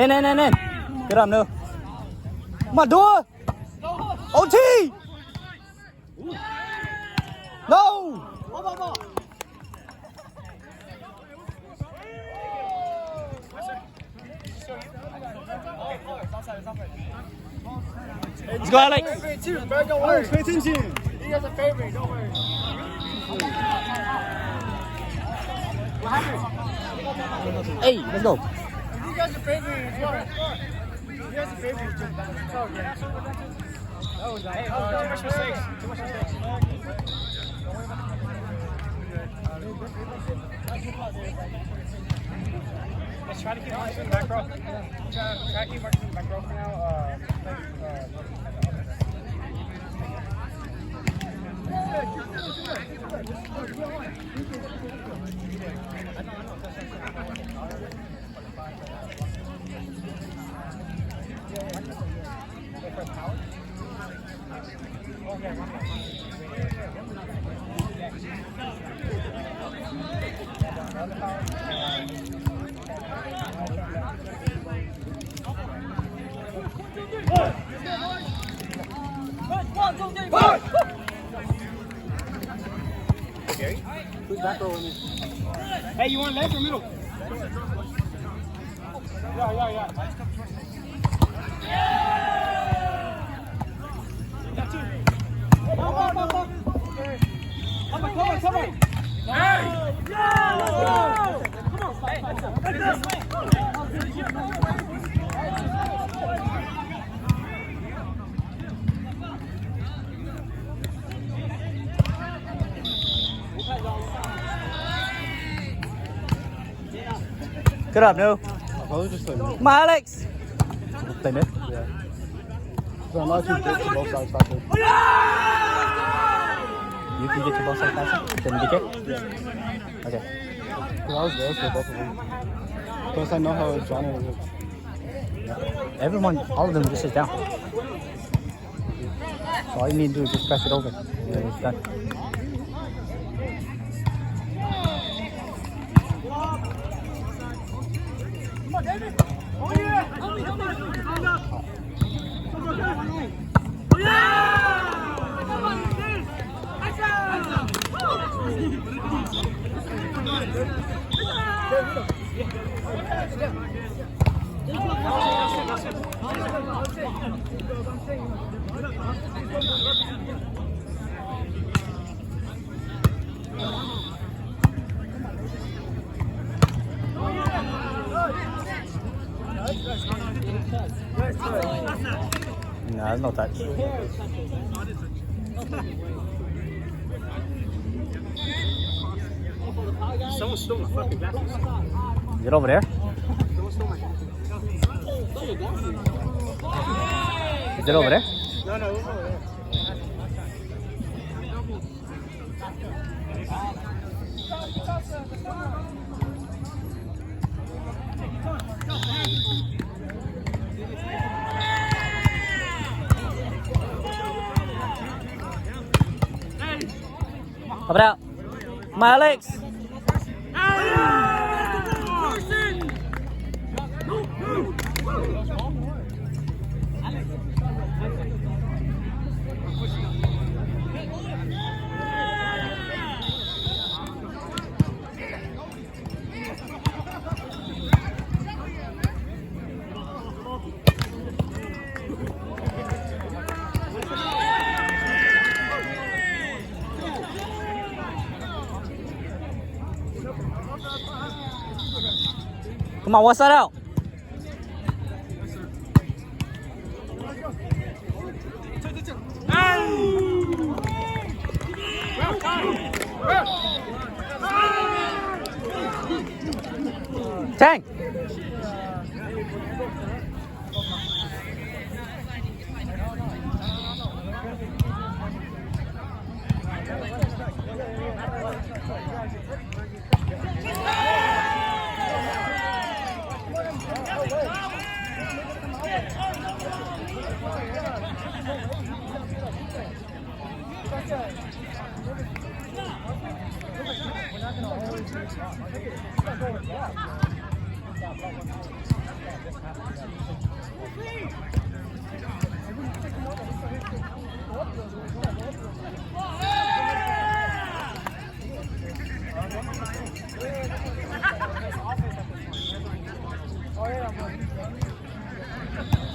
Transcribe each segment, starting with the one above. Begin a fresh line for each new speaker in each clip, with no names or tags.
In. Get up, no. Come on, do it. OT. No. Let's go, Alex.
Don't worry. Pay attention. He has a favorite. Don't worry.
Hey, let's go.
You guys are favorite. You guys are favorite. Oh, yeah. Oh, too much mistakes. Too much mistakes. Let's try to keep Marcus in the back row. Try to keep Marcus in the back row for now. Who's back row with me? Hey, you want left or middle? Yeah. Come on. Hey!
Get up, no.
I'll just play mid.
Come on, Alex. Play mid.
Yeah. So I'm not too good to both sides faster.
You can get to both sides faster than DK?
Yeah.
Okay.
Because I was there for both of them. Plus I know how Johnny was.
Everyone, all of them just sits down. So all you need to do is just press it over. Yeah, it's done. No, there's no touch.
Someone stole my fucking glasses.
Is it over there?
Someone stole my glasses.
Is it over there?
No, it was over there.
Up and out. My Alex. Come on, what's that out? Tang.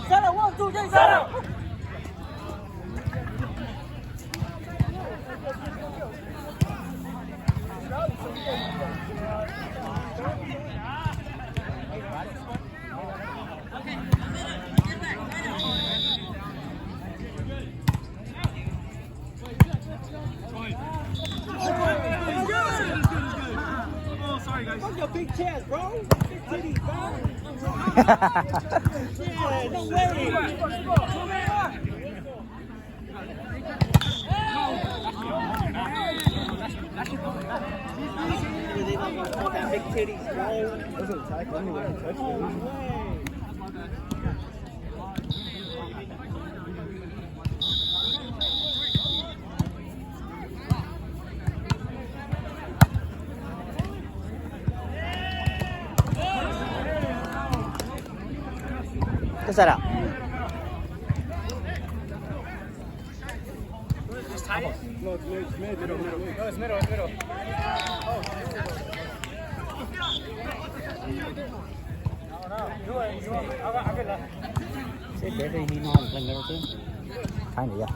Set up, 1, 2, 3, set up.
Fuck your big chest, bro. Big titties, bro. Yeah, no way. They don't got big titties, bro. Doesn't attack anyway. Touch them.
What's that out?
Just tie it? No, it's middle. No, it's middle. Oh. No. I get that.
Said Devin, he know how to play middle too.
Kinda, yeah.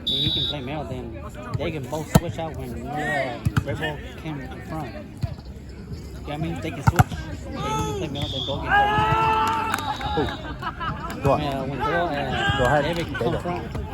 Yeah, he can play middle, then they can both switch out when Red Bull came in front. Yeah, I mean, they can switch. They can play middle, they both get
Go on.
when Bill and
Go ahead.
David can come front.